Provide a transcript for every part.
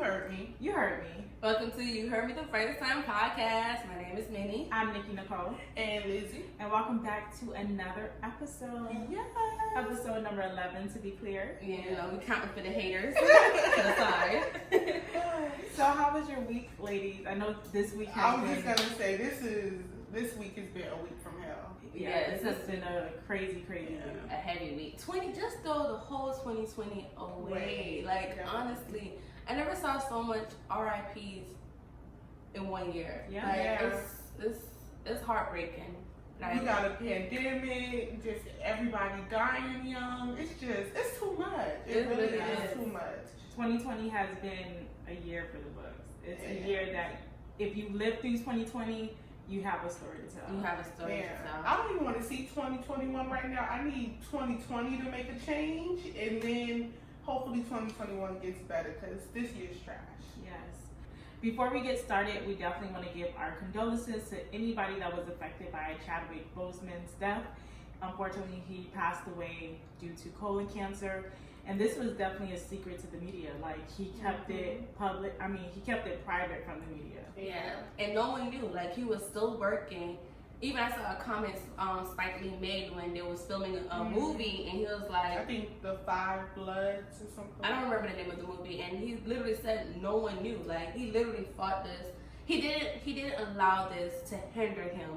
heard me. You heard me. Welcome to You Heard Me the First Time podcast. My name is Minnie. I'm Nikki Nicole. And Lizzie. And welcome back to another episode. Yes. Episode number 11, to be clear. Yeah, we counting for the haters. To the side. So how was your week, ladies? I know this week has been... I was just going to say, this week has been a week from hell. Yeah, this has been a crazy week. A heavy week. Just throw the whole 2020 away. Honestly, I never saw so much RIPs in 1 year. Yeah. It's heartbreaking. We got a pandemic, just everybody dying young. It's too much. It really is too much. 2020 has been a year for the books. It's a year that if you live through 2020, you have a story to tell. You have a story to tell. I don't even want to see 2021 right now. I need 2020 to make a change, and then hopefully 2021 gets better because this year's trash. Yes. Before we get started, we definitely want to give our condolences to anybody that was affected by Chadwick Boseman's death. Unfortunately, he passed away due to colon cancer. And this was definitely a secret to the media. Like, he kept it public. I mean, he kept it private from the media. Yeah, and no one knew. Like, he was still working. Even I saw a comment Spike Lee made when they was filming a movie, and he was like, I think The Five Bloods or something. I don't remember the name of the movie, and he literally said no one knew. Like, he literally fought this. He didn't allow this to hinder him.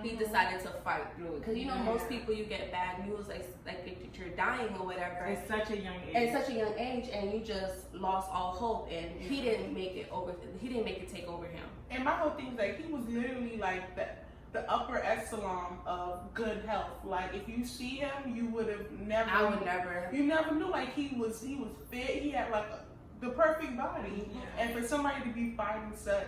He decided to fight through it because most people, you get bad news like if you're dying or whatever. At such a young age. At such a young age, and you just lost all hope, and he didn't make it over. He didn't make it take over him. And my whole thing is like he was literally like the upper echelon of good health. Like if you see him, you would have never. I would never. You never knew. Like he was fit. He had like the perfect body, and for somebody to be fighting such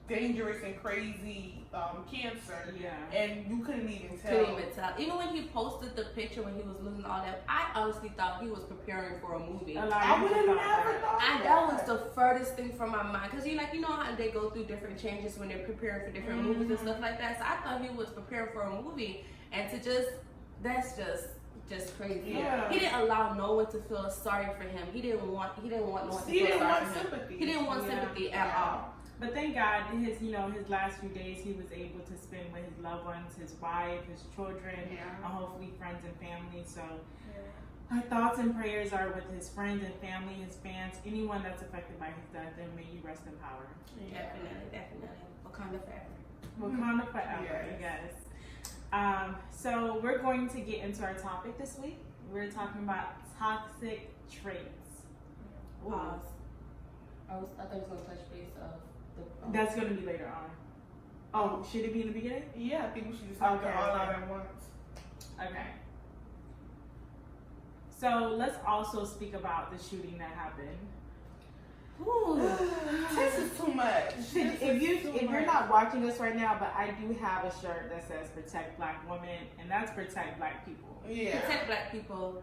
dangerous and crazy cancer, and you couldn't even tell. Even when he posted the picture when he was losing all that, I honestly thought he was preparing for a movie. I would have never thought that was the furthest thing from my mind, because you know how they go through different changes when they're preparing for different movies and stuff like that. So I thought he was preparing for a movie, and that's just crazy. Yeah. He didn't allow no one to feel sorry for him. He didn't want no one to feel sorry for him. He didn't want sympathy at all. But thank God, his last few days, he was able to spend with his loved ones, his wife, his children, and hopefully friends and family. So our thoughts and prayers are with his friends and family, his fans, anyone that's affected by his death, and may you rest in power. Definitely. Wakanda forever. Wakanda forever, yes. So we're going to get into our topic this week. We're talking about toxic traits. Pause. I thought it was going to touch base of the... That's going to be later on. Oh, should it be in the beginning? Yeah, I think we should just talk it all out at once. Okay. So let's also speak about the shooting that happened. This is too much. If you're not watching this right now, but I do have a shirt that says "Protect Black Women," and that's protect Black people. Yeah, protect Black people.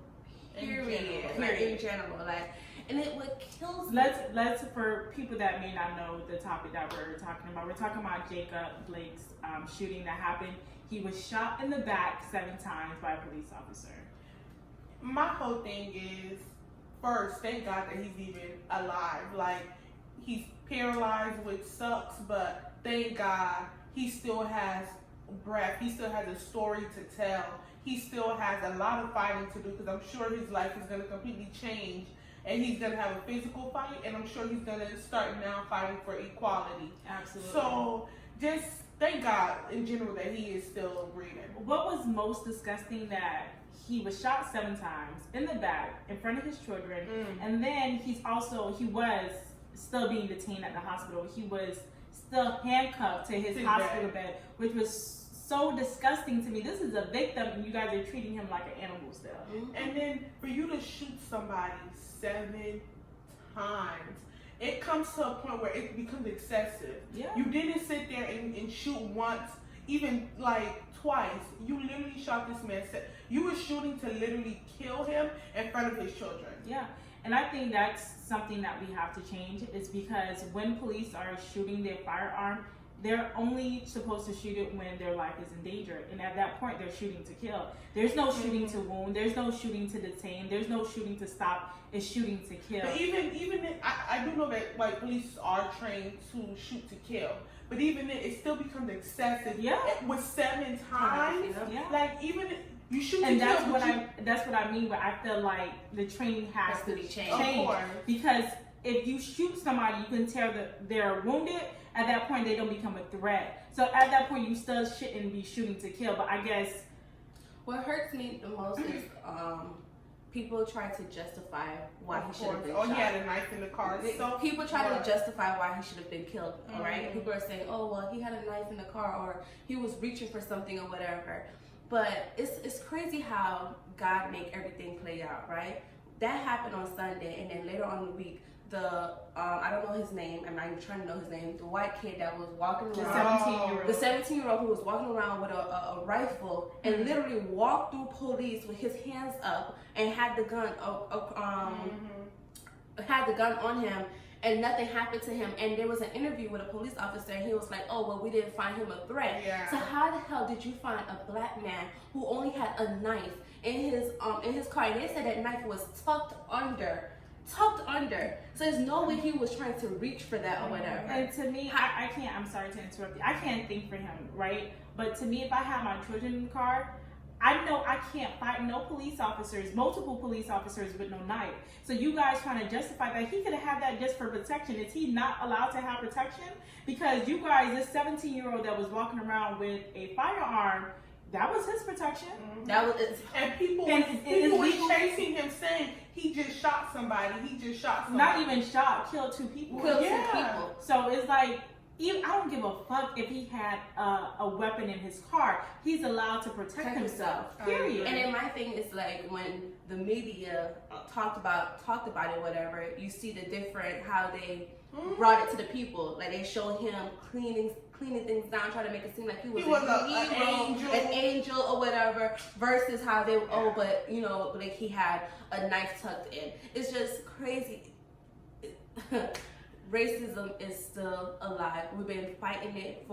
Period. In general, and what kills. Let's for people that may not know the topic that we're talking about. We're talking about Jacob Blake's shooting that happened. He was shot in the back 7 times by a police officer. My whole thing is, first, thank God that he's even alive. Like, he's paralyzed, which sucks, but thank God he still has breath. He still has a story to tell. He still has a lot of fighting to do, because I'm sure his life is going to completely change, and he's going to have a physical fight, and I'm sure he's going to start now fighting for equality. Absolutely. So, just thank God in general that he is still breathing. What was most disgusting that he was shot 7 times in the back in front of his children, and then he was still being detained at the hospital. He was still handcuffed to his hospital bed, which was so disgusting to me. This is a victim, and you guys are treating him like an animal still. And then for you to shoot somebody 7 times, it comes to a point where it becomes excessive. Yeah. You didn't sit there and shoot once, even like twice. You literally shot this man. You were shooting to literally kill him in front of his children. Yeah. And I think that's something that we have to change, is because when police are shooting their firearm, they're only supposed to shoot it when their life is in danger. And at that point, they're shooting to kill. There's no shooting to wound. There's no shooting to detain. There's no shooting to stop. It's shooting to kill. But even I do know that like police are trained to shoot to kill, but even then, it still becomes excessive. Yeah. With 7 times, Yeah. like even you shoot And to that's kill. what that's what I mean. But I feel like the training has to be changed. Of course. Because if you shoot somebody, you can tell that they're wounded. At that point, they don't become a threat. So at that point, you still shouldn't be shooting to kill. But I guess what hurts me the most is people try to justify why he should have been shot. He had a knife in the car. So people try to justify why he should have been killed. All right, people are saying, "Oh, well, he had a knife in the car, or he was reaching for something, or whatever." But it's crazy how God make everything play out, right? That happened on Sunday, and then later on in the week, I don't know his name, I'm not even trying to know his name, the white kid that was walking around, the 17-year-old who was walking around with a rifle and literally walked through police with his hands up and had the gun on him, and nothing happened to him. And there was an interview with a police officer, and he was like, "Oh, well, we didn't find him a threat." Yeah. So how the hell did you find a black man who only had a knife in his car? And they said that knife was tucked under. So there's no way he was trying to reach for that or whatever. And to me, I can't, I'm sorry to interrupt you, I can't think for him, right? But to me, if I have my children in the car, I know I can't fight no police officers, multiple police officers with no knife. So you guys trying to justify that he could have had that just for protection. Is he not allowed to have protection? Because you guys, this 17-year-old that was walking around with a firearm, that was his protection. That was and people were chasing him saying he just shot somebody. Not even shot, killed 2 people. Killed 2 people. So it's like, I don't give a fuck if he had a weapon in his car. He's allowed to protect himself. Period. And then my thing is like when the media talked about it, whatever. You see the different how they brought it to the people. Like they showed him cleaning things down, trying to make it seem like he was an angel or whatever, versus how they but you know, like he had a knife tucked in. It's just crazy. Racism is still alive. We've been fighting it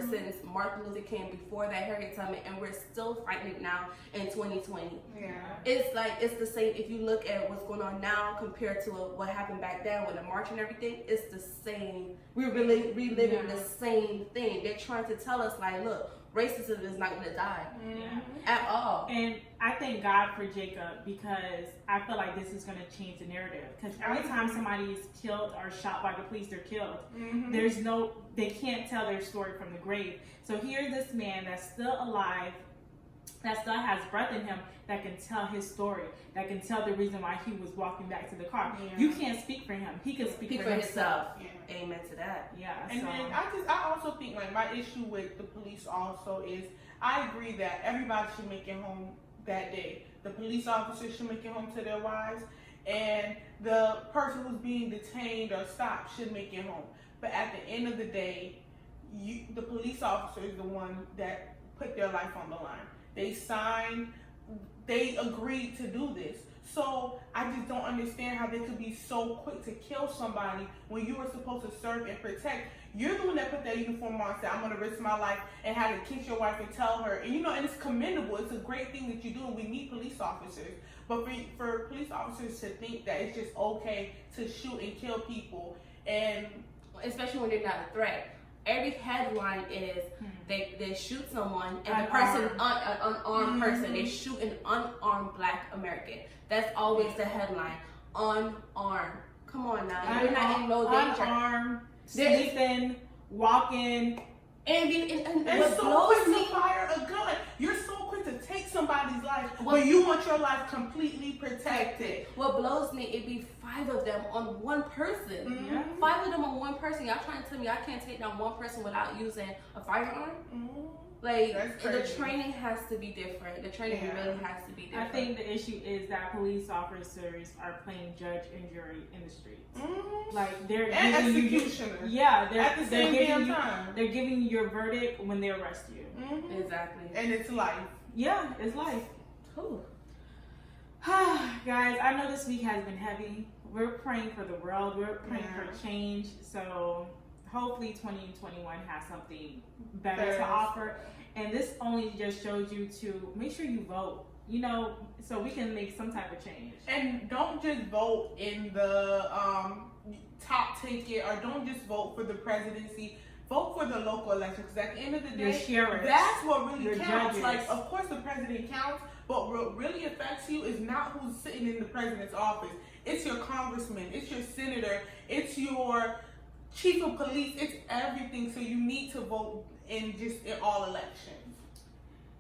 since Martin Luther King, before that Harriet Tubman, and we're still fighting it now in 2020. Yeah. It's like, it's the same. If you look at what's going on now compared to what happened back then with the march and everything, it's the same. We're really reliving the same thing. They're trying to tell us like, look, racism is not going to die at all. And I thank God for Jacob, because I feel like this is going to change the narrative. Because every time somebody is killed or shot by the police, they're killed. They can't tell their story from the grave. So here's this man that's still alive, that still has breath in him, that can tell his story, that can tell the reason why he was walking back to the car. You can't speak for him. He can speak for himself. Amen to that. Yeah. And then I also think like my issue with the police also is, I agree that everybody should make it home that day. The police officers should make it home to their wives, and the person who's being detained or stopped should make it home. But at the end of the day, the police officer is the one that put their life on the line. They agreed to do this. So I just don't understand how they could be so quick to kill somebody when you were supposed to serve and protect. You're the one that put that uniform on and said, I'm going to risk my life, and had to kiss your wife and tell her. And and it's commendable. It's a great thing that you do, and we need police officers. But for police officers to think that it's just okay to shoot and kill people, and especially when they're not a threat. Every headline is they shoot someone, and the person, an unarmed person, they shoot an unarmed Black American. That's always the headline. Unarmed. Come on now. You're not in no danger. Unarmed, sleeping, walking. And so quick to fire a gun. You're so quick to take somebody's life, but you want your life completely protected. What blows me, it'd be 5 of them on one person. 5 of them on one person. Y'all trying to tell me I can't take down one person without using a firearm? Like, the training has to be different. The training really has to be different. I think the issue is that police officers are playing judge and jury in the streets. Like they're giving executioners. They're at the same damn time. They're giving you your verdict when they arrest you. Exactly. And it's life. Yeah, it's life. Guys, I know this week has been heavy. We're praying for the world. We're praying for change. So hopefully 2021 has something better to offer. And this only just shows you to make sure you vote, so we can make some type of change. And don't just vote in the ticket or don't just vote for the presidency. Vote for the local election, because at the end of the Your day, sheriffs, that's what really your counts. judges. Like, of course, the president counts, but what really affects you is not who's sitting in the president's office. It's your congressman, it's your senator, it's your chief of police, it's everything. So you need to vote in all elections.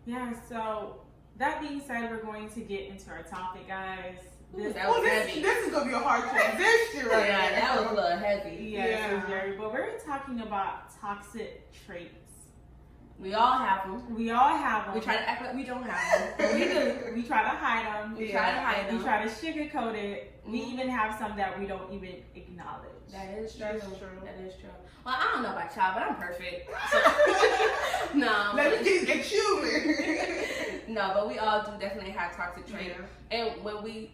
Yeah. So that being said, we're going to get into our topic, guys. This is gonna be a hard transition, right? Yeah, that was a little heavy. Yes, it's very. But we're talking about toxic traits. We all have them. We all have them. We try to act like we don't have them. We do. We try to hide them. We try to hide them. We try to sugarcoat it. We even have some that we don't even acknowledge. That is true. That's true. That is true. Well, I don't know about y'all, but I'm perfect. So, no. Let me get you. No, but we all do definitely have toxic traits. Yeah. And when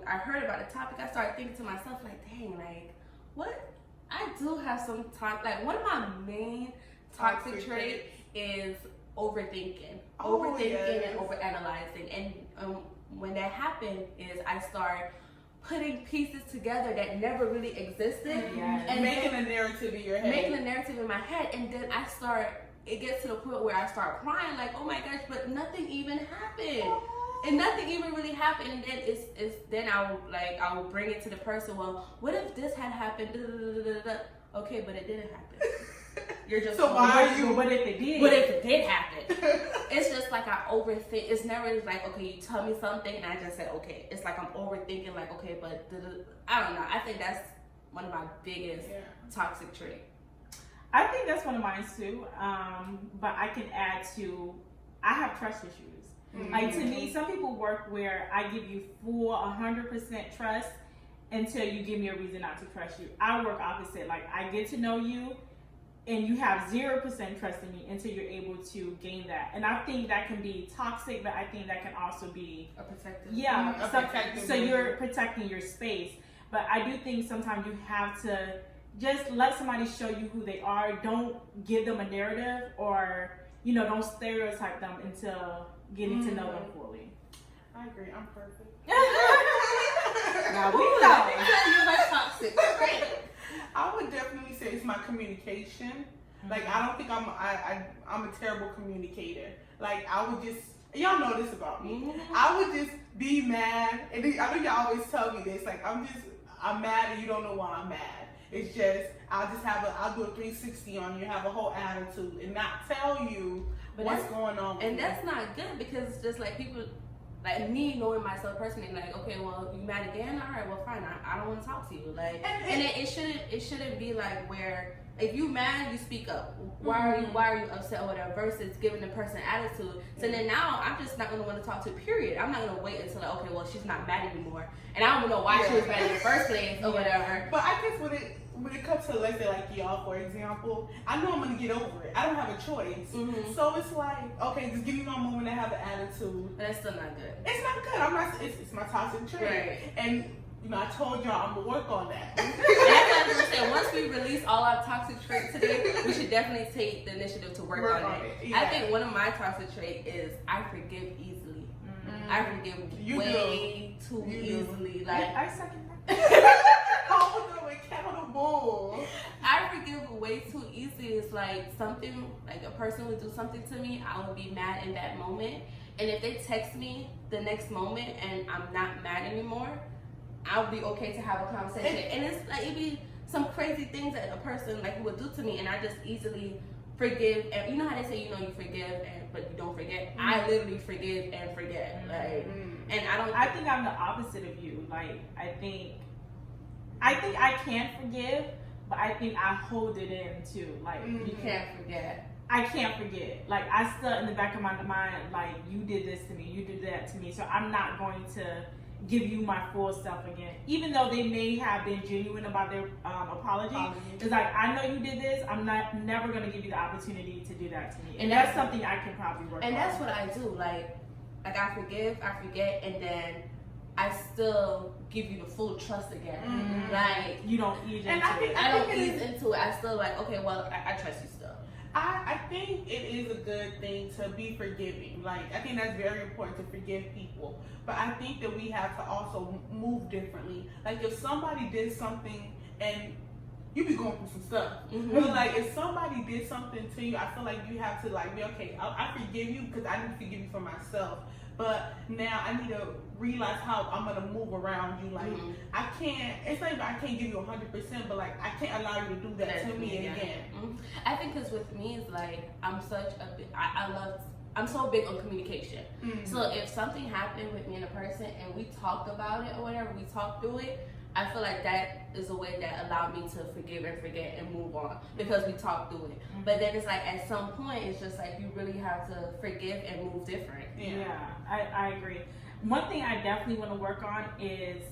I heard about the topic, I started thinking to myself, like, dang, like, what? I do have some like, one of my main toxic traits is overthinking. Overthinking and overanalyzing. And when that happened is I start putting pieces together that never really existed. Yes. And making a narrative in your head. Making a narrative in my head. And then it gets to the point where I start crying, like, oh my gosh, but nothing even happened. And nothing even really happened, and then then I will bring it to the person. Well, what if this had happened? Okay, but it didn't happen. You're just so why are you? What if it did? What if it did happen? It's just like I overthink. It's never like, okay, you tell me something and I just say okay. It's like I'm overthinking. Like, okay, but I don't know. I think that's one of my biggest toxic traits. I think that's one of mine too. But I can add to I have trust issues. Mm-hmm. Like, to me, some people work where I give you full 100% trust until you give me a reason not to trust you. I work opposite. Like, I get to know you and you have 0% trust in me until you're able to gain that. And I think that can be toxic, but I think that can also be a protective. Yeah, so you're protecting your space. But I do think sometimes you have to just let somebody show you who they are. Don't give them a narrative, or don't stereotype them until getting to know them fully. I agree. I'm perfect. Now we know. You're my toxic trait. I would definitely say it's my communication. Mm-hmm. Like, I don't think I'm a terrible communicator. Like, I would just, y'all know this about me. Mm-hmm. I would just be mad, and I know y'all always tell me this. Like, I'm mad, and you don't know why I'm mad. It's just I'll do a 360 on you, have a whole attitude, and not tell you what's going on. And that's not good, because it's just like people, like me knowing myself personally, like, okay, well, you mad again? All right, well, fine. I don't want to talk to you. Like, and it shouldn't be like where if you mad, you speak up. Why are you upset or whatever? Versus giving the person attitude. So then now I'm just not gonna want to talk to. Period. I'm not gonna wait until like, okay, well, she's not mad anymore, and I don't know why she was mad in the first place or whatever. But I guess when it comes to, let's say, like y'all, for example, I know I'm gonna get over it. I don't have a choice. Mm-hmm. So it's like, okay, just give me one moment to have an attitude. But that's still not good. It's not good. It's my toxic trait. Right. And I told y'all I'm gonna work on that. And that's what I was gonna say. Once we release all our toxic traits today, we should definitely take the initiative to work on it. Yeah. I think one of my toxic traits is I forgive easily. Mm-hmm. I forgive way too easily. Like, I second that. Hold them accountable. I forgive way too easily. It's like something, like a person would do something to me, I would be mad in that moment. And if they text me the next moment and I'm not mad anymore, I'll be okay to have a conversation. And it's like, it'd be some crazy things that a person like would do to me, and I just easily forgive. And you know how they say, you forgive but you don't forget. Mm-hmm. I literally forgive and forget. Like, and I think I'm the opposite of you. Like, I think I can forgive, but I think I hold it in too. Like, you can't forget. I can't forget. Like, I still in the back of my mind, like, you did this to me, you did that to me. So I'm not going to give you my full self again, even though they may have been genuine about their apology. It's like, I know you did this. I'm never going to give you the opportunity to do that to me, and that's something I can probably work on. And that's what I do. Like I forgive, I forget, and then I still give you the full trust again. Mm-hmm. Like, you don't ease into it. I don't ease into it. I still like, okay, well, I trust you still. I think it is a good thing to be forgiving. Like, I think that's very important to forgive people. But I think that we have to also move differently. Like, if somebody did something and you be going through some stuff. But like, if somebody did something to you, I feel like you have to like be okay. I forgive you because I need to forgive you for myself. But now I need to realize how I'm gonna move around you. Like I can't. It's like I can't give you 100%, but like I can't allow you to do that to me again. I think because with me it's like I'm such a big. I'm so big on communication. So if something happened with me and a person and we talked about it or whatever, we talked through it, I feel like that is a way that allowed me to forgive and forget and move on because we talked through it. But then it's like at some point, it's just like you really have to forgive and move different. Yeah, I agree. One thing I definitely want to work on is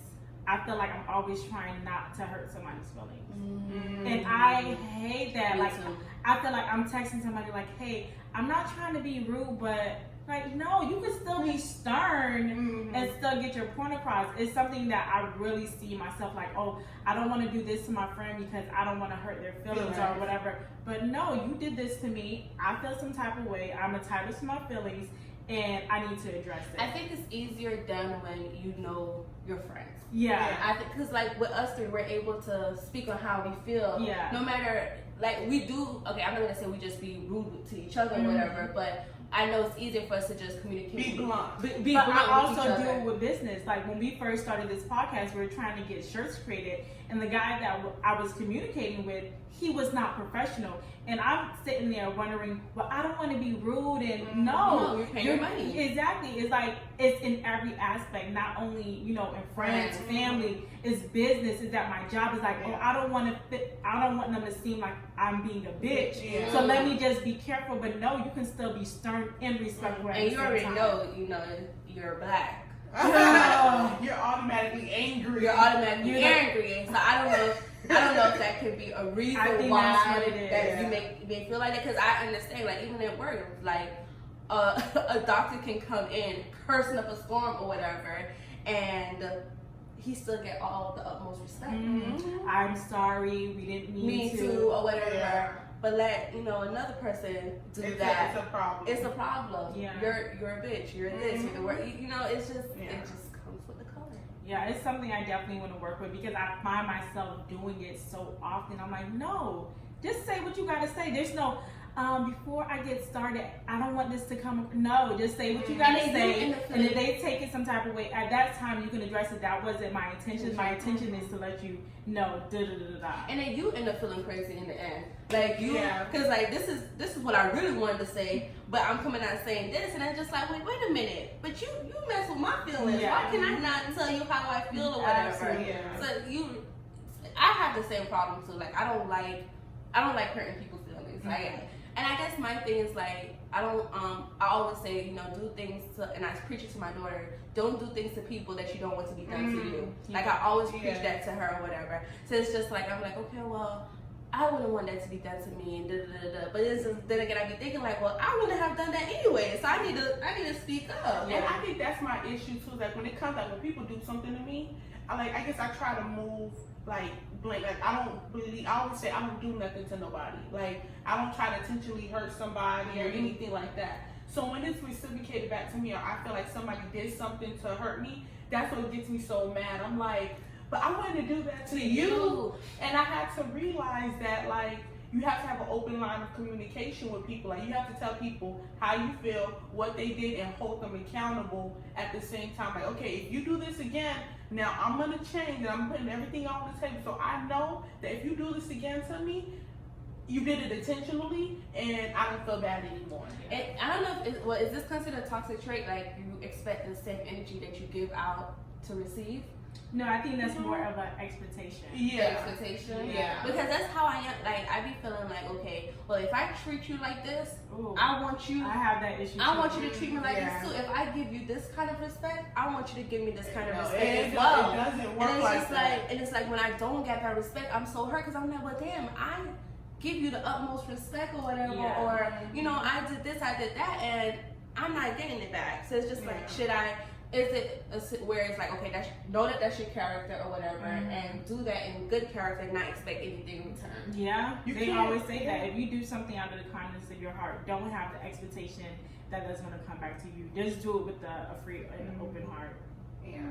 I feel like I'm always trying not to hurt somebody's feelings. And I hate that. Me like, too. I feel like I'm texting somebody like, hey, I'm not trying to be rude, but like, no, you can still be stern and still get your point across. It's something that I really see myself like, oh, I don't want to do this to my friend because I don't want to hurt their feelings or whatever. But no, you did this to me. I feel some type of way. I'm entitled to my feelings and I need to address it. I think it's easier done when you know your friends. Yeah. I think because like with us three, we're able to speak on how we feel. Yeah. No matter like we do. Okay, I'm not gonna say we just be rude to each other or whatever, but I know it's easier for us to just communicate. Be blunt. But blunt I with also each deal other. with business. Like when we first started this podcast, we were trying to get shirts created, and the guy that I was communicating with, he was not professional. And I'm sitting there wondering, well, I don't want to be rude, and No, you're paying your money. Exactly. It's like it's in every aspect, not only in friends, family. It's business. It's at my job. It's like, oh, I don't want them to seem like I'm being a bitch. Yeah. So let me just be careful. But no, you can still be stern and respectful. And you already know, you're black. You're automatically angry. You're automatically angry. So I don't know if that could be a reason why that's what it is. that you may feel like that. Because I understand, like even at work, like a doctor can come in cursing up a storm or whatever, and he still get all the utmost respect. I'm sorry, we didn't mean to. or whatever. Yeah. But let another person do that. It's a problem. It's a problem. Yeah. You're a bitch. You're this. You're the word. It's just it just comes with the color. Yeah, it's something I definitely want to work with because I find myself doing it so often. I'm like, no, just say what you gotta say. There's no before I get started, I don't want this to come. No, just say what you gotta say. And if they take it some type of way, at that time you can address it. That wasn't my intention. My intention is to let you know. And then you end up feeling crazy in the end, like because like this is what I really wanted to say, but I'm coming out saying this, and I'm just like, wait a minute, but you mess with my feelings. Yeah. Why can I not tell you how I feel or whatever? Absolutely. So I have the same problem too. Like I don't like hurting people's feelings. Like. And I guess my thing is like I always say do things to, and I preach it to my daughter. Don't do things to people that you don't want to be done to you. Like I always preach that to her or whatever. So it's just like I'm like, okay, well, I wouldn't want that to be done to me and But then again, I be thinking like, well, I wouldn't have done that anyway. So I need to speak up. And I think that's my issue too. Like when it comes like when people do something to me, I guess I try to move like blank. Like I always say I don't do nothing to nobody. Like I don't try to intentionally hurt somebody or anything like that. So when it's reciprocated back to me, or I feel like somebody did something to hurt me, that's what gets me so mad. I'm like, but I wanted to do that to you. And I had to realize that like you have to have an open line of communication with people. Like you have to tell people how you feel, what they did, and hold them accountable at the same time. Like, okay, if you do this again, now I'm gonna change and I'm putting everything on the table. So I know that if you do this again to me, you did it intentionally, and I don't feel bad anymore. And I don't know if is this considered a toxic trait? Like you expect the same energy that you give out to receive? No, I think that's more of an expectation. Expectation. Yeah. Because that's how I am. Like I be feeling like, okay, well, if I treat you like this, I want you. I have that issue. I want you to treat me like this too. If I give you this kind of respect, I want you to give me this kind of respect as well. It doesn't work and it's like just that. like, and it's like when I don't get that respect, I'm so hurt because I'm like, well, damn, I give you the utmost respect or whatever, or I did this, I did that, and I'm not getting it back. So it's just like, should I? Is it where it's like, okay, know that that's your character or whatever, and do that in good character and not expect anything in return. Yeah, they always say that if you do something out of the kindness of your heart, don't have the expectation that that's going to come back to you. Just do it with a free and open heart. Yeah.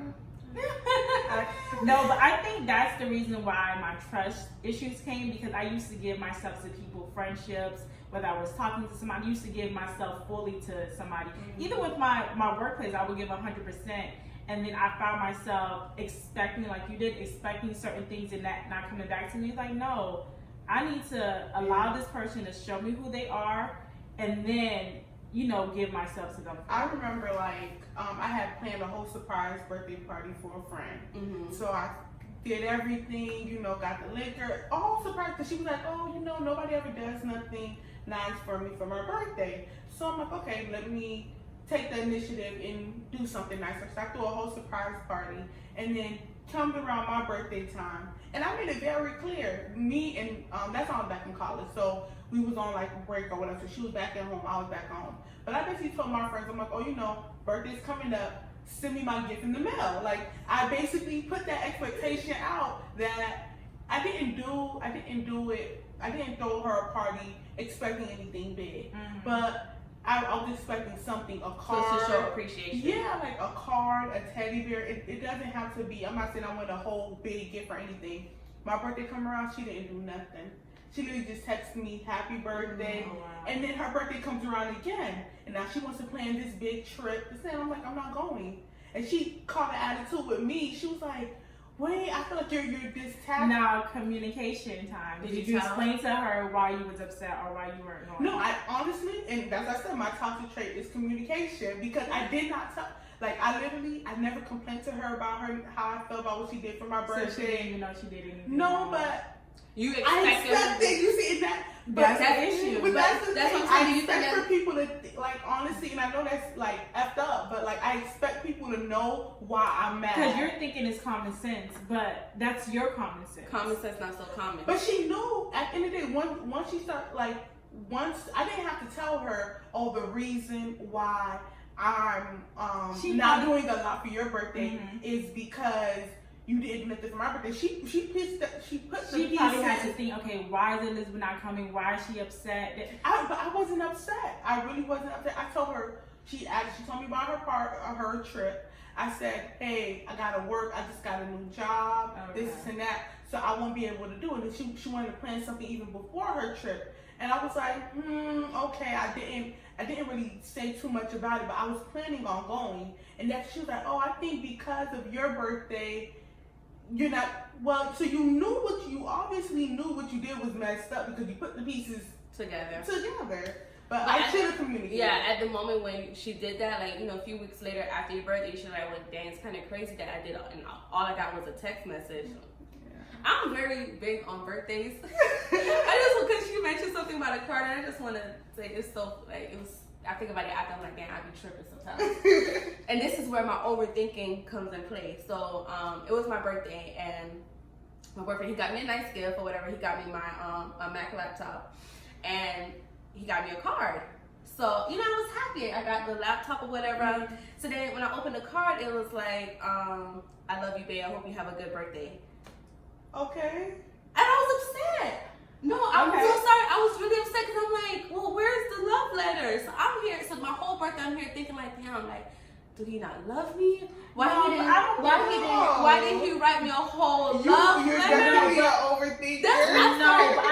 No, but I think that's the reason why my trust issues came, because I used to give myself to people, friendships, whether I was talking to somebody, I used to give myself fully to somebody. Even with my workplace, I would give 100%. And then I found myself expecting, like you did, expecting certain things and that not coming back to me. It's like, no, I need to allow this person to show me who they are, and then, you know, give myself to them. I remember, like, I had planned a whole surprise birthday party for a friend. So I did everything, you know, got the liquor, all surprise, because she was like, oh, you know, nobody ever does nothing nice for me for my birthday. So I'm like, okay, let me take the initiative and do something nicer. So I threw a whole surprise party, and then comes around my birthday time, and I made it very clear, me and that's all back in college, so we was on like break or whatever. So she was back at home, I was back home. But I basically told my friends, I'm like, oh, you know, birthday's coming up, send me my gift in the mail. Like, I basically put that expectation out that I didn't throw her a party expecting anything big, but I was expecting something, a card. So to show appreciation. Yeah, like a card, a teddy bear. It doesn't have to be, I'm not saying I want a whole big gift or anything. My birthday come around, she didn't do nothing. She literally just texted me, happy birthday. Oh, wow. And then her birthday comes around again. And now she wants to plan this big trip. And I'm like, I'm not going. And she caught an attitude with me. She was like, wait, I feel like you're this tact. Now, communication time. Did you explain to her why you was upset or why you weren't going? No, I honestly, and as I said, my toxic trait is communication, because I did not tell. Like, I never complained to her about how I felt about what she did for my birthday. So she didn't even know she did anything. No, but you I expected. You see that? But that's the issue. But that's the thing. what I'm I saying. expect for people to like, honestly, and I know that's like effed up, but like I expect people to know why I'm mad. Because you're thinking it's common sense, but that's your common sense. Common sense not so common. But she knew at the end of the day, once she started, like, once I didn't have to tell her, oh, the reason why I'm not doing a lot for your birthday is because you did nothing for my birthday. She probably had to think, okay, why is Elizabeth not coming? Why is she upset? But I wasn't upset. I really wasn't upset. I told her, she told me about her trip. I said, hey, I gotta work. I just got a new job, this and that, so I won't be able to do it. And she wanted to plan something even before her trip. And I was like, okay, I didn't really say too much about it, but I was planning on going. And that she was like, oh, I think because of your birthday, you're not, well, so you obviously knew what you did was messed up because you put the pieces together. But I should have communicated. Yeah, at the moment when she did that, like, you know, a few weeks later after your birthday, she was like, well, dang, it's kind of crazy that I did, and all I got was a text message. I'm very big on birthdays. Because you mentioned something about a card, and I just want to say it's so, like, it was, I think about it after, I'm like, damn, I be tripping sometimes. And this is where my overthinking comes in play. So, it was my birthday, and my boyfriend, he got me a nice gift or whatever. He got me my Mac laptop, and he got me a card. So, you know, I was happy. I got the laptop or whatever. So then when I opened the card, it was like, I love you, babe. I hope you have a good birthday. Okay. And I was upset. No, I'm so sorry. I was really upset because I'm like, well, where's the love letter? So I'm here. So my whole birthday, I'm here thinking like, damn, like, do he not love me? Why didn't he write me a whole love letter? You're definitely an overthinker. No, but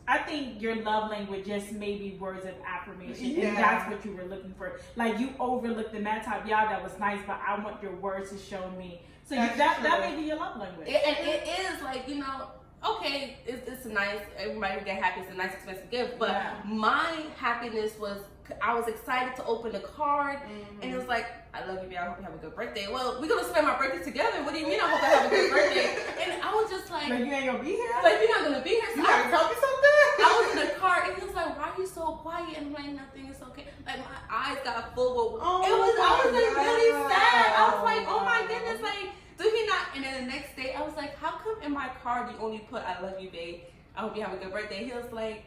I think your love language just may be words of affirmation, and that's what you were looking for. Like, you overlooked the mat top, that was nice, but I want your words to show me. So that may be your love language. And it is, like, you know, okay, it's a nice, everybody will get happy, it's a nice expensive gift, but my happiness was, I was excited to open the card, and it was like, I love you, babe, I hope you have a good birthday. Well, we're gonna spend my birthday together. What do you mean I hope I have a good birthday? And I was just like, you ain't gonna be here? Like, you're not gonna be here? So you gotta tell me something? I was in the car, and he was like, why are you so quiet? And I'm like, nothing, it's okay. Like, my eyes got full of, I was like really sad. I was like, oh my goodness, like, did he not? And then the next day, I was like, how come in my card you only put, I love you, babe, I hope you have a good birthday? He was like,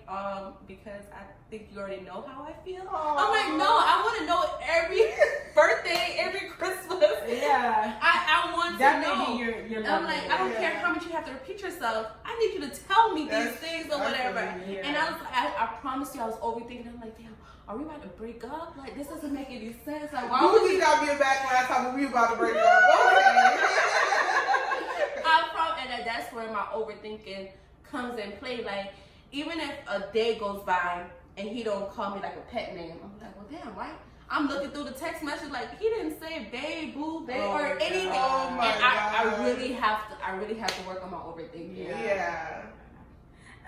because I think you already know how I feel. I'm like, no, I want to know every birthday, every Christmas. Yeah. I want that to know. That may be your love I'm like, I don't care how much you have to repeat yourself. I need you to tell me these things or whatever. Yeah. And I was like, I promise you, I was overthinking. I'm like, damn, are we about to break up? Like, this doesn't make any sense. Like, why Who would just you? got me back when I thought we were about to break up? Okay. And that's where my overthinking comes in play. Like, even if a day goes by and he don't call me like a pet name, I'm like, well, damn, right? I'm looking through the text message like he didn't say babe, boo, babe, or anything. Oh my and God. I really have to work on my overthinking. Yeah.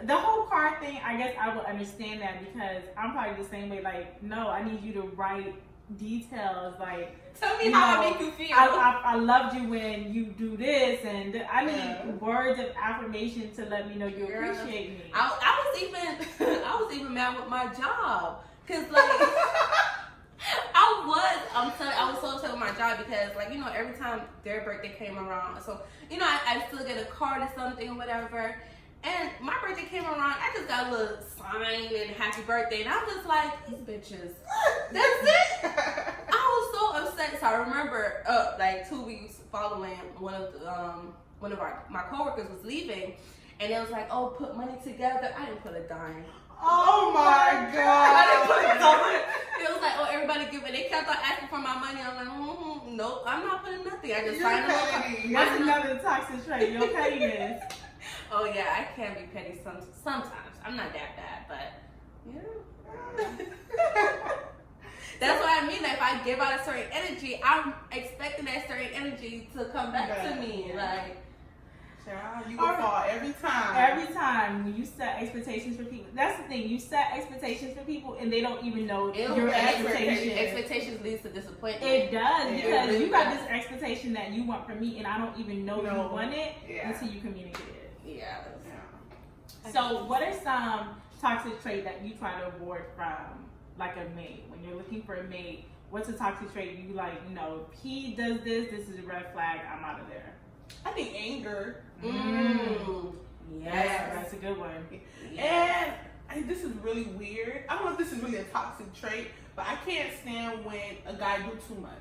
The whole car thing, I guess I would understand that because I'm probably the same way. Like, no, I need you to write details. Like, Tell me how I make you feel. I loved you when you do this, and I need words of affirmation to let me know you appreciate me. I was even mad with my job because like. I was so upset with my job because, like, you know, every time their birthday came around, so, you know, I still get a card or something or whatever, and my birthday came around, I just got a little sign and happy birthday, and I'm just like, these bitches, that's it? I was so upset, so I remember, like, 2 weeks following, one of my coworkers was leaving, and it was like, oh, put money together. I didn't put a dime. Oh my God. I didn't put a dime. It was like, oh, everybody give it. They kept on asking for my money. I'm like, nope, I'm not putting nothing. I just signed them up. That's another toxic trait, your pettiness. Oh yeah, I can be petty sometimes. I'm not that bad, but yeah. That's what I mean. Like, if I give out a certain energy, I'm expecting that certain energy to come back to me. Like, child, you will fall every time. Every time when you set expectations for people, that's the thing. You set expectations for people, and they don't even know your expectations. Expectations leads to disappointment. It does because really you got this expectation that you want from me, and I don't even know you want it until you communicate it. Yeah. So, what are some toxic traits that you try to avoid from, like, a mate? When you're looking for a mate, what's a toxic trait you like? You know, if he does this is a red flag. I'm out of there. I think anger. Yes. That's a good one. Yes. And this is really weird. I don't know if this is really a toxic trait, but I can't stand when a guy do too much.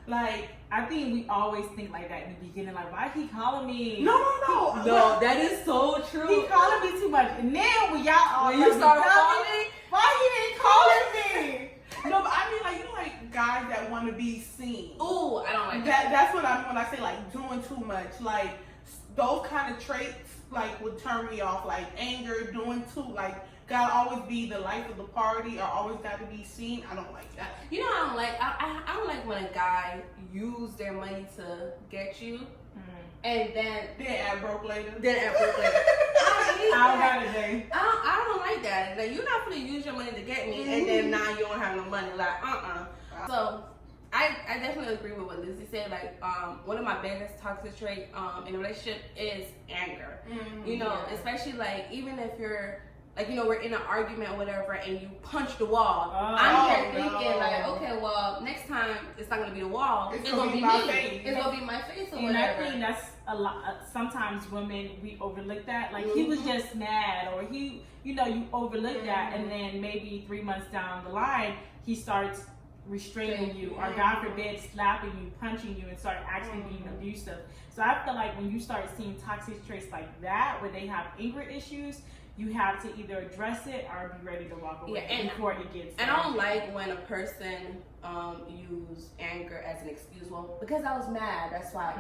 Like, I think we always think like that in the beginning, like, why he calling me? No, that is so true. He calling me too much. And then when you start calling, why he ain't calling me? No, but I mean, like, you know, like guys that want to be seen. Ooh, I don't like that. That's what I mean when I say like doing too much. Like those kind of traits, like, would turn me off. Like anger, doing too, like, gotta always be the life of the party or always got to be seen. I don't like that. You know, I don't like. I don't like when a guy use their money to get you, and then act broke later. I don't like that. Like, you're not gonna use your money to get me, and then now you don't have no money. Like, So, I definitely agree with what Lizzie said. Like, one of my biggest toxic traits in a relationship is anger. You know, especially like even if you're like, you know, we're in an argument or whatever, and you punch the wall. I'm here thinking like, okay, well, next time it's not gonna be the wall. It's gonna be my me. face. It's gonna be my face or and whatever. I think that's a lot. Sometimes women, we overlook that. Like, he was just mad, or he, you know, you overlook that, and then maybe 3 months down the line, he starts restraining you, or God forbid, slapping you, punching you, and start actually being abusive. So I feel like when you start seeing toxic traits like that, where they have anger issues, you have to either address it or be ready to walk away before it gets. And I don't like when a person use anger as an excuse. Well, because I was mad, that's why.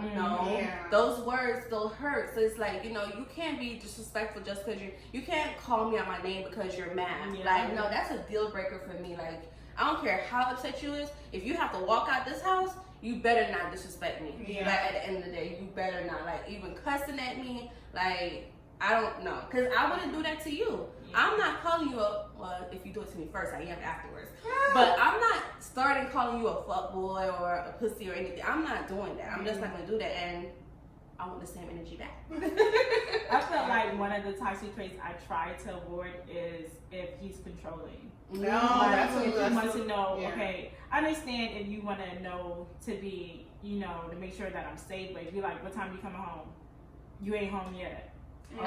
Those words still hurt. So it's like, you know, you can't be disrespectful just because you can't call me out my name because you're mad. Like, no, that's a deal breaker for me. Like, I don't care how upset you is. If you have to walk out this house, you better not disrespect me. Like, at the end of the day, you better not. Like, even cussing at me, like, I don't know. Because I wouldn't do that to you. I'm not calling you well, if you do it to me first, I am afterwards. But I'm not starting calling you a fuckboy or a pussy or anything. I'm not doing that. I'm just not going to do that. And I want the same energy back. I feel like one of the toxic traits I try to avoid is if he's controlling. No, that's if you want to know, okay, I understand if you want to know to be, you know, to make sure that I'm safe, but if you're like, what time you coming home? You ain't home yet. Or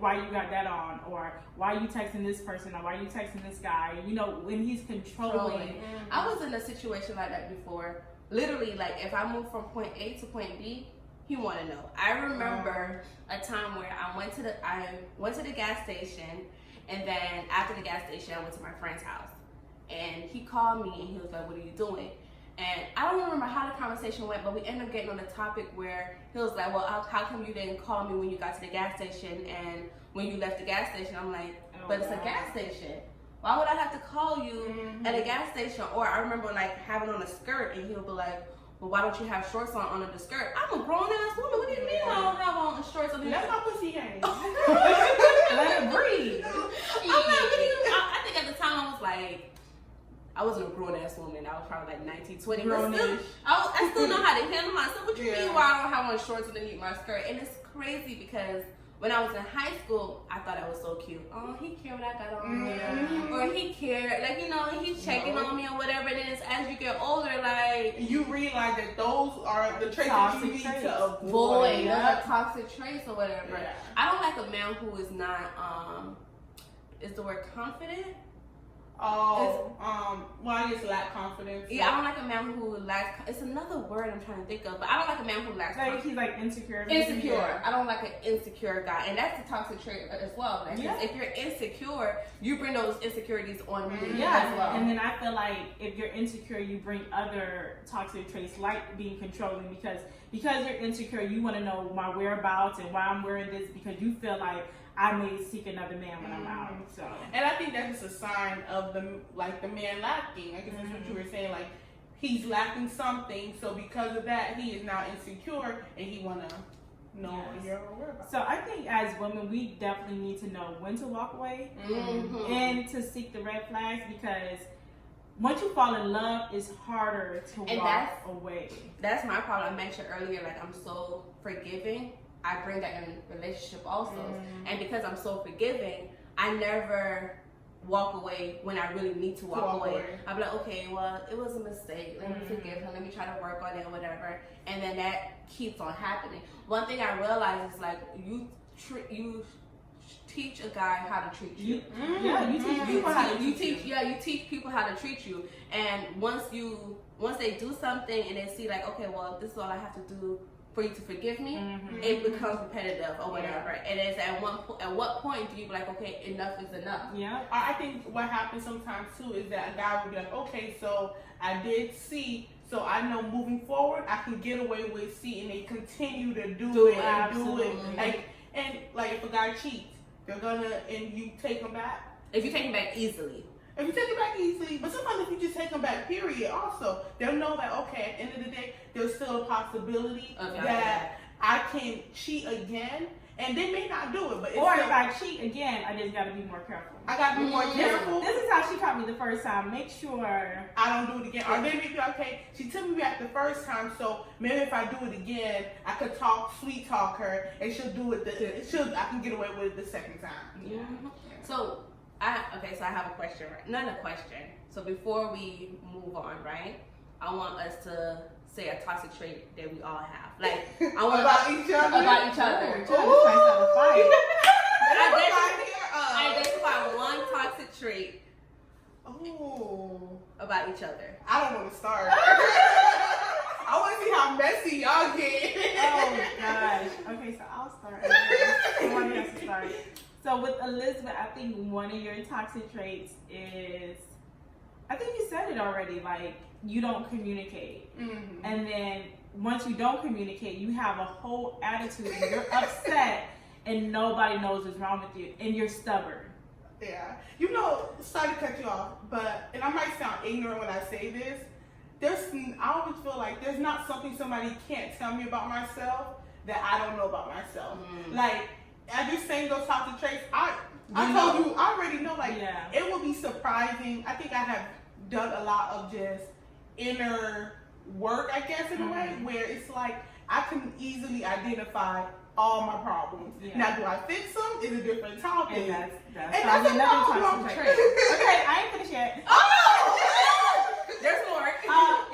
why you got that on? Or why you texting this person? Or why you texting this guy? You know, when he's controlling. I was in a situation like that before. Literally, like, if I move from point A to point B, he want to know. I remember a time where I went to the gas station, and then after the gas station, I went to my friend's house. and he called me and he was like, "What are you doing?" And I don't remember how the conversation went, but we ended up getting on the topic where he was like, "Well, how come you didn't call me when you got to the gas station and when you left the gas station?" I'm like, "But it's a gas station. Why would I have to call you at a gas station?" Or I remember like having on a skirt and he'll be like, "Well, why don't you have shorts on under the skirt?" I'm a grown ass woman. What do you mean I don't have on shorts under the skirt? That's my pussy game. Let it breathe. I'm like, what do you? I think at the time I was like, I wasn't a grown ass woman. I was probably like 19, 20. Grown-ish. I still know how to handle myself. What you Yeah. mean why I don't have on shorts underneath my skirt? And it's crazy because when I was in high school, I thought I was so cute. Oh, he cared what I got on. Or he cared, like, you know, he's checking on me or whatever. And then as you get older, like, You realize that those are the traits that you need to avoid. boy, those are toxic traits or whatever. Yeah. I don't like a man who is not, is the word confident? Oh, well, I just lack confidence. Yeah, I don't like a man who lacks. It's another word I'm trying to think of, but I don't like a man who lacks. Like he's like insecure. Insecure. Yeah. I don't like an insecure guy, and that's a toxic trait as well. Like, 'cause if you're insecure, you bring those insecurities on me Yeah, as well. and then I feel like if you're insecure, you bring other toxic traits like being controlling because you're insecure, you want to know my whereabouts and why I'm wearing this because you feel like I may seek another man when I'm out. So, And I think that's just a sign of the man lacking. I guess that's what you were saying. Like he's lacking something, so because of that, he is now insecure, and he wanna know your whereabouts. so I think as women, we definitely need to know when to walk away and to seek the red flags because once you fall in love, it's harder to walk away. That's my problem. I mentioned earlier, like I'm so forgiving. I bring that in relationship also, and because I'm so forgiving, I never walk away when I really need to walk away. I'll be like, okay, well, it was a mistake. Let me forgive him. Let me try to work on it or whatever. And then that keeps on happening. One thing I realize is like you teach a guy how to treat you. Yeah, you teach people how to treat you. You teach people how to treat you. And once they do something and they see like, okay, well, this is all I have to do for you to forgive me, it becomes repetitive or whatever. And it's at what point do you be like, okay, enough is enough? Yeah. I think what happens sometimes too is that a guy would be like, okay, so I did C, so I know moving forward I can get away with C, and they continue to do it and do it. And if a guy cheats, they're gonna, and you take him back. If you take him back easily. If you take it back easily, but sometimes if you just take them back, period, also, they'll know that, okay, at the end of the day, there's still a possibility that I can cheat again, and they may not do it, but or if I cheat again, I just gotta be more careful. I gotta be more careful. This is how she caught me the first time. Make sure I don't do it again. Or they may be like, okay, she took me back the first time, so maybe if I do it again, I could sweet talk her, and she'll do it. I can get away with it the second time. Yeah. So I have a question, right? Not a question. So before we move on, right? I want us to say a toxic trait that we all have. Like I want about each other. About each other. Identify one toxic trait about each other. I don't want to start. I want to see how messy y'all get. Oh gosh. Okay, so I'll start. Someone has to start. So with Elizabeth, I think one of your toxic traits is, I think you said it already, like you don't communicate. And then once you don't communicate, you have a whole attitude and you're upset and nobody knows what's wrong with you and you're stubborn. Yeah. Sorry to cut you off, and I might sound ignorant when I say this, I always feel like there's not something somebody can't tell me about myself that I don't know about myself. Like, as you're saying those toxic traits, I told you, I already know, it will be surprising. I think I have done a lot of just inner work, I guess, in a way, where it's like, I can easily identify all my problems. Now, do I fix them? Is a different topic. And that's another toxic trait. Okay, I ain't finished yet. There's more.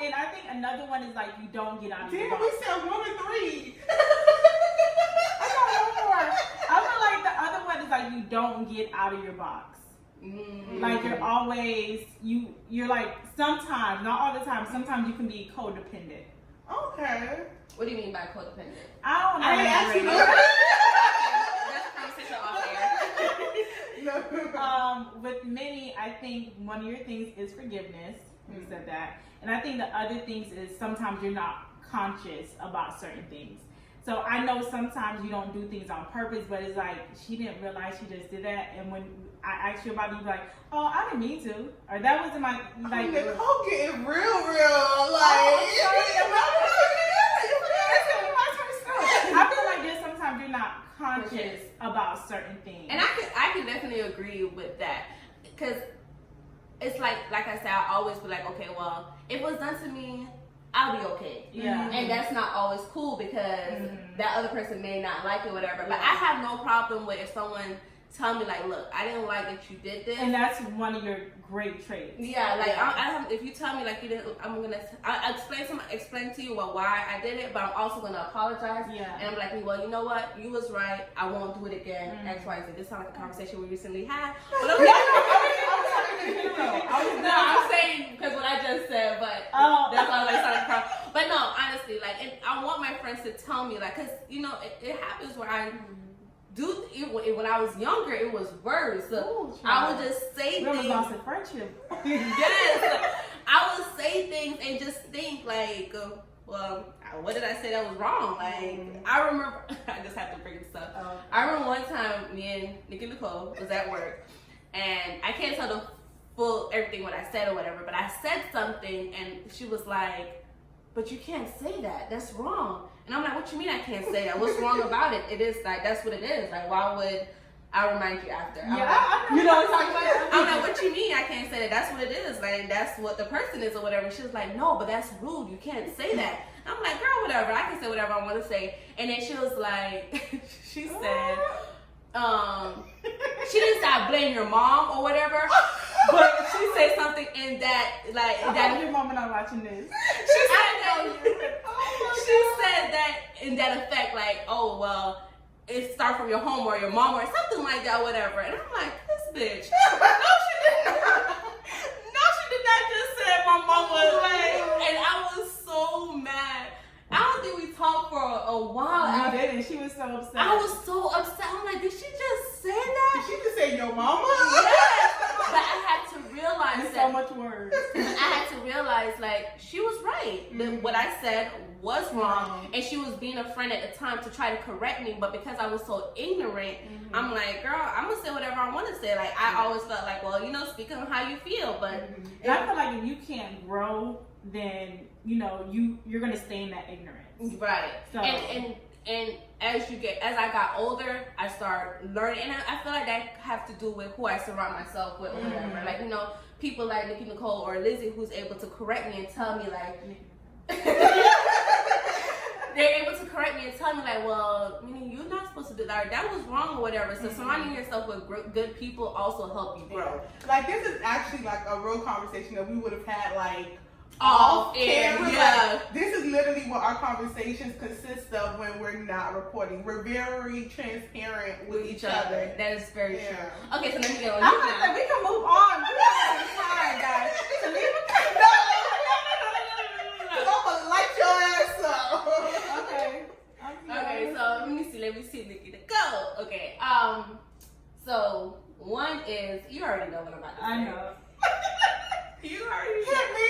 And I think another one is like you don't get out of your box. We said 1 or 3. I got one more. I feel like the other one is like you don't get out of your box. Like you're always you're like sometimes, not all the time. Sometimes you can be codependent. Okay. What do you mean by codependent? I don't know. I ain't asked you That's a conversation off air. with many, I think one of your things is forgiveness. You said that. And I think the other things is sometimes you're not conscious about certain things. So I know sometimes you don't do things on purpose, but it's like she didn't realize she just did that. And when I asked you about it, you're like, oh, I didn't mean to. Or that wasn't my, like. Nicole getting real, like. I feel like there's sometimes you're not conscious about certain things. And I can definitely agree with that. Because it's like I said, I always be like, okay, well, if it was done to me, I'll be okay. Yeah. And that's not always cool because that other person may not like it, whatever. But I have no problem with if someone tell me like, look, I didn't like that you did this. And that's one of your great traits. Yeah, like I if you tell me like you didn't, I explain to you why I did it, but I'm also gonna apologize. Yeah. And I'm like, well, you know what, you was right. I won't do it again. X, Y, Z. This sounds like a conversation we recently had. But I'm saying because what I just said, but that's all I started from. But no, honestly, like, and I want my friends to tell me, like, cause you know it happens where I. When I was younger, it was worse. So I would just say things. We lost a friendship. Yes, I would say things and just think like, well, what did I say that was wrong? Like, I remember, I just have to bring this up. I remember one time me and Nikki Nicole was at work, and I can't tell the full everything what I said or whatever, but I said something, and she was like, but you can't say that. That's wrong. And I'm like, what you mean I can't say that? What's wrong about it? It is like, that's what it is. Like, why would I remind you after? You know what I'm talking about? I'm like, what you mean I can't say that? That's what it is. Like, that's what the person is or whatever. She was like, no, but that's rude. You can't say that. I'm like, girl, whatever. I can say whatever I want to say. And then she was like, she said, she didn't say I blame your mom or whatever. But she said something in that, like, that your mom and I watching this. She said that. She said that in that effect, like, oh well, it started from your home or your mom or something like that, whatever. And I'm like, this bitch. No, she did not. No, she did not just say my mom was like, and I was so mad. I don't think we talked for a while. You didn't. She was so upset. I was so upset. I'm like, did she just say that? Did she just say your mama? Yes. But I had to realize There's that. so much words. I had to realize, like, she was right. That what I said was wrong, and she was being a friend at the time to try to correct me. But because I was so ignorant, I'm like, girl, I'm gonna say whatever I want to say. Like, I always felt like, well, you know, speak on how you feel. But and I feel like if you can't grow, then you know you're gonna stay in that ignorance. Right. So. And as I got older, I started learning, and I feel like that has to do with who I surround myself with or whatever. Like, you know, people like Nikki Nicole or Lizzie who's able to correct me and tell me like, they're able to correct me and tell me like, well, you're not supposed to do that. Or, that was wrong or whatever. So surrounding yourself with good people also help you grow. Like, this is actually like a real conversation that we would have had like off camera. Yeah. Like, this is literally what our conversations consist of when we're not recording. We're very transparent with each other. That is very true. Okay, so let me get on. We can move on. We don't have time, guys. So leave it. I'm gonna light your ass up. Okay, so let me see, Nikki, to go. Okay, so one is, you already know what I'm about to say. I know. You already hit me.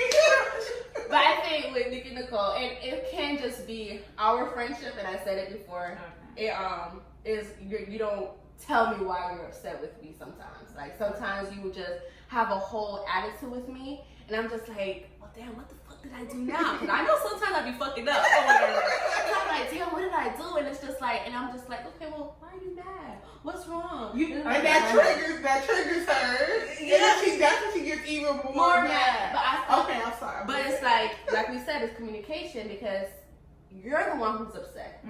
But I think with Nikki Nicole, and it can just be our friendship, and I said it before. Okay. It is you don't tell me why you're upset with me sometimes. Like sometimes you would just have a whole attitude with me, and I'm just like, well, damn, what the fuck did I do now? Because I know sometimes I be fucking up. So I'm like, damn, what did I do? And it's just like, and I'm just like, okay, well, why are you mad? What's wrong? And that triggers her. Yeah, that's when she gets even more mad. But I'm sorry. But it's like we said, it's communication because you're the one who's upset.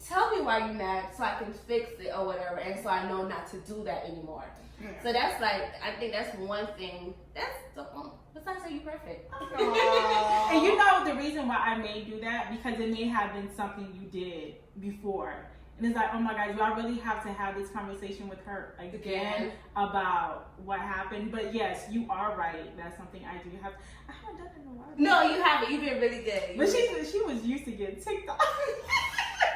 Tell me why you're mad so I can fix it or whatever, and so I know not to do that anymore. Yeah. So that's like, I think that's one thing. That's the besides how you perfect. And you know the reason why I may do that, because it may have been something you did before. And it's like, oh my God, do I really have to have this conversation with her again about what happened? But yes, you are right. That's something I do have. I haven't done it in a while. No, you haven't. You've been really good. But she was used to getting TikTok.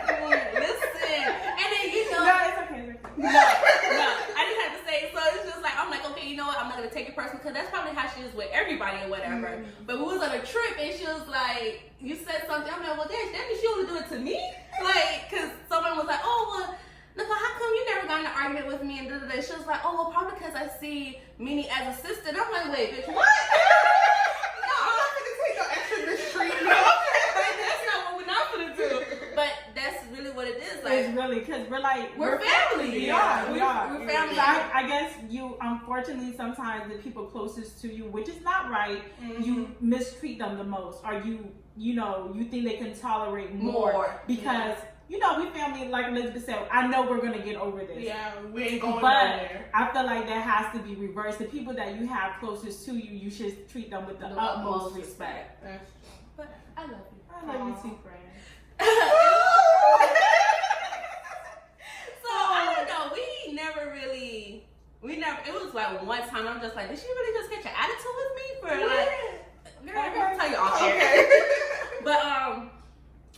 Listen. And then, you know. No, it's okay. No. I didn't have to say it. So it's just like, I'm like, okay, how she is with everybody or whatever. But we was on a trip and she was like, you said something. I'm like, well, that means she only do it to me? Like, because someone was like, oh, well, Nicole, how come you never got in an argument with me? And da da da. She was like, oh, well, probably because I see Minnie as a sister. And I'm like, wait, bitch, what? I'm not gonna take no extra mistreatment. That's not what we're not gonna do. But that's really what it is. Like, it's really because we're family. We are. We're family. So I guess you, unfortunately, sometimes the people closest to you, which is not right, you mistreat them the most, or you think they can tolerate more because. We family, like Elizabeth said, I know we're going to get over this. Yeah, we ain't going nowhere. But I feel like that has to be reversed. The people that you have closest to you, you should treat them with the utmost respect. But I love you. I love you too, friend. So, I don't know. It was like one time, I'm just like, did she really just get your attitude with me? For like, girl, I'll tell you off air.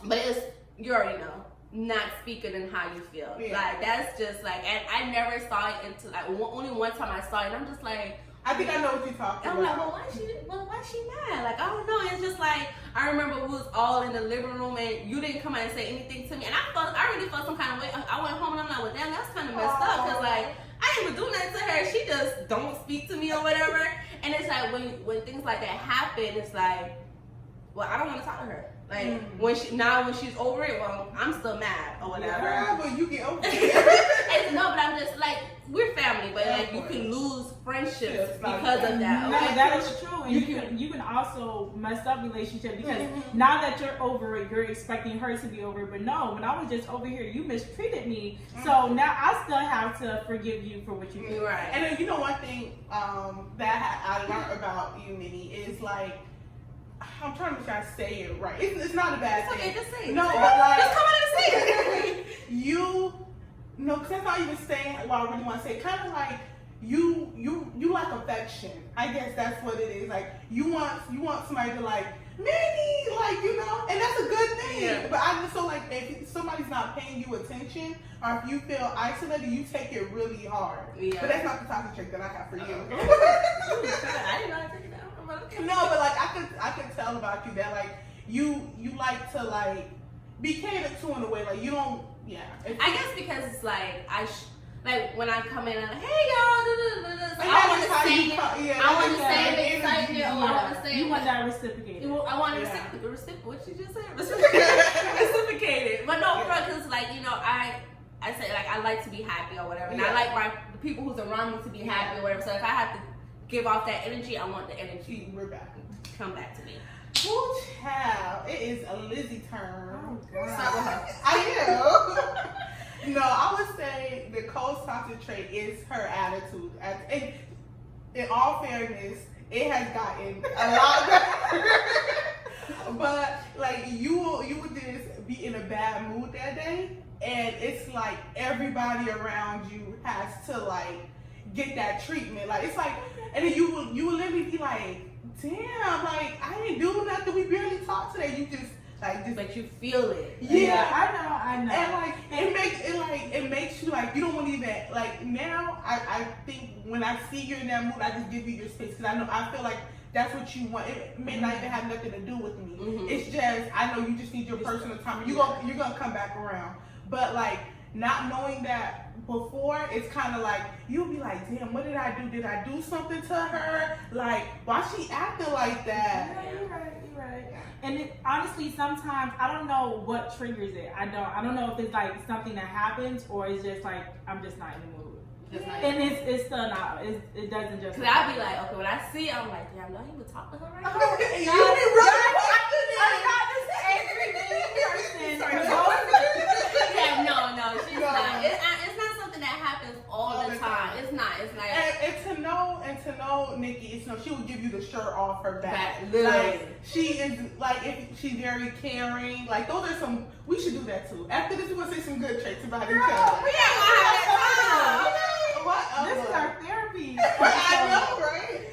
But it's, you already know. Not speaking in how you feel. Like, that's just like, and I never saw it until like only one time I saw it, and I'm just like, I think I know what you're talking about. I'm like, well, why is she mad? Like, I don't know. It's just like, I remember we was all in the living room and you didn't come out and say anything to me, and I really felt some kind of way. I went home and I'm like, well, damn, that's kind of messed up, because like, I didn't even do nothing to her. She just don't speak to me or whatever. And it's like, when things like that happen, it's like, well, I don't want to talk to her. Like, when she's over it, well, I'm still mad or whatever. Yeah, but you get over it. No, but I'm just like, we're family, but like, you can lose friendships because of that. No, that is true. And you can also mess up relationships because now that you're over it, you're expecting her to be over it. But no, when I was just over here, you mistreated me. So now I still have to forgive you for what you did. Right. And then, one thing that I learned about you, Minnie, is like, I'm trying to say it right. It's not a bad thing. Okay, just say it. No, but like, just come on and say it. Because that's not even saying what I really want to say. Kind of like you like affection. I guess that's what it is. Like you want somebody to like, Minnie, like and that's a good thing. Yeah. But I just feel like if somebody's not paying you attention, or if you feel isolated, you take it really hard. Yeah. But that's not the toxic trait that I have for you. I didn't know I took it down. No, but like I could tell about you that like you like to like be catered to in a way like you don't. Yeah. I guess because it's like like when I come in and like, hey y'all, so I want to say it. I want to say it excitement. I want to say you want that reciprocated. I want to reciprocate. What you just said? Reciprocated. But no, because like I say like I like to be happy or whatever, and I like the people who's around me to be happy or whatever. So if I have to give off that energy, I want the energy. We're back. Come back to me. Ooh, child. It is a Lizzie turn. Oh, God. Start with her. I am. No, I would say Nicole's toxic trait is her attitude. In all fairness, it has gotten a lot better. But like you would just be in a bad mood that day, and it's like everybody around you has to like get that treatment. Like it's like, and then you will literally be like, damn, like I didn't do nothing. We barely talked today. You just but you feel it. Yeah, I know. And like it makes you like you don't want to even like now. I think when I see you in that mood, I just give you your space because I feel like that's what you want. It may not even have nothing to do with me. It's just I know you just need your personal time. You're gonna come back around. But like not knowing that before, it's kind of like you'll be like, damn, what did I do? Did I do something to her? Like why she acting like that? Yeah, you're right. And honestly, sometimes I don't know what triggers it. I don't know if it's like something that happens or it's just like I'm just not in the mood. And it's still not. It doesn't just. Cause I'll be like, okay, when I see it, I'm like, damn, don't even talk to her right now. You be running after this. I'm not this angry person. Yeah, no, she's not. It's not something that happens all the time. It's not. It's like and to know Nikki, she will give you the shirt off her back. Literally. Like she is like if she's very caring. Like those are some. We should do that too. After this, we're gonna say some good traits about each other. we ain't gonna have that time. This is our therapy. I know, right?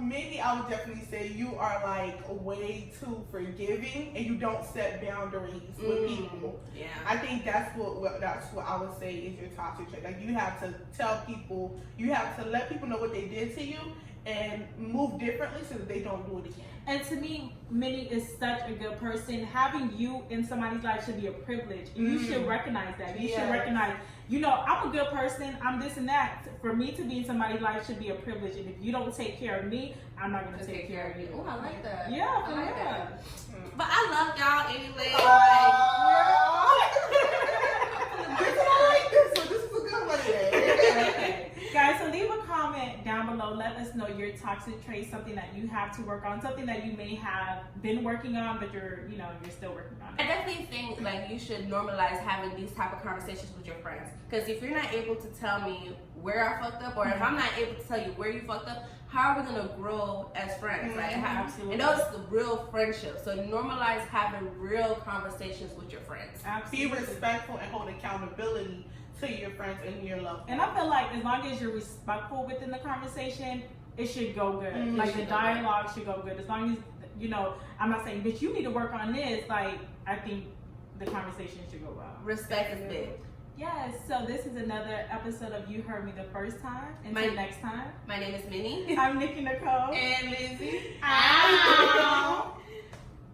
Maybe I would definitely say you are like way too forgiving and you don't set boundaries with people. Yeah. I think that's what I would say is your toxic trait. Like you have to tell people, you have to let people know what they did to you, and move differently so that they don't do it again. And to me, Minnie is such a good person. Having you in somebody's life should be a privilege. And you should recognize that. You should recognize, you know, I'm a good person, I'm this and that. For me to be in somebody's life should be a privilege. And if you don't take care of me, I'm not going to take care of you. Oh, I like that. Yeah, I like that. that. But I love y'all anyway. So this is a good one today. Okay. Guys, so leave a comment down below. Let us know your toxic trait, something that you have to work on, something that you may have been working on, but you're still working on it. I definitely think like you should normalize having these type of conversations with your friends. Because if you're not able to tell me where I fucked up, or if I'm not able to tell you where you fucked up, how are we gonna grow as friends? Like, Absolutely. And those are the real friendships. So normalize having real conversations with your friends. Absolutely. Be respectful and hold accountability to your friends and your loved ones. And I feel like as long as you're respectful within the conversation, it should go good. Like the dialogue should go good. As long as, you know, I'm not saying, bitch, you need to work on this. Like, I think the conversation should go well. Respect is big. Yes, so this is another episode of You Heard Me the First Time. Until next time. My name is Minnie. I'm Nikki Nicole. And Lizzie. Ah.